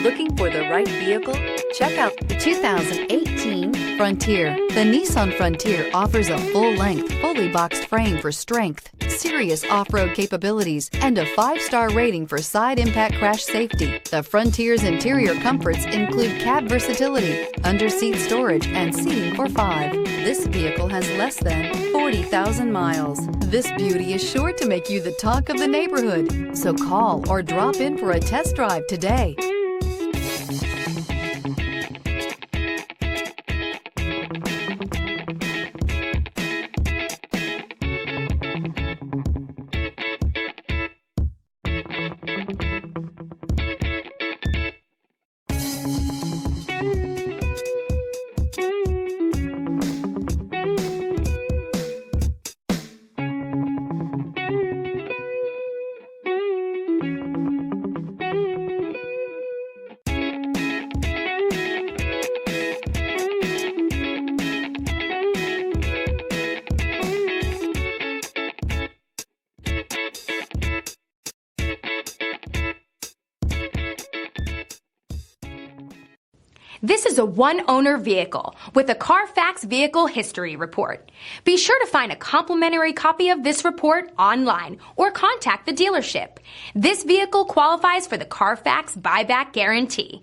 Looking for the right vehicle? Check out the 2018 Frontier. The Nissan Frontier offers a full-length, fully boxed frame for strength, serious off-road capabilities, and a 5-star rating for side impact crash safety. The Frontier's interior comforts include cab versatility, under-seat storage, and seating for 5. This vehicle has less than 40,000 miles. This beauty is sure to make you the talk of the neighborhood. So call or drop in for a test drive today. This is a one-owner vehicle with a Carfax Vehicle History Report. Be sure to find a complimentary copy of this report online or contact the dealership. This vehicle qualifies for the Carfax Buyback Guarantee.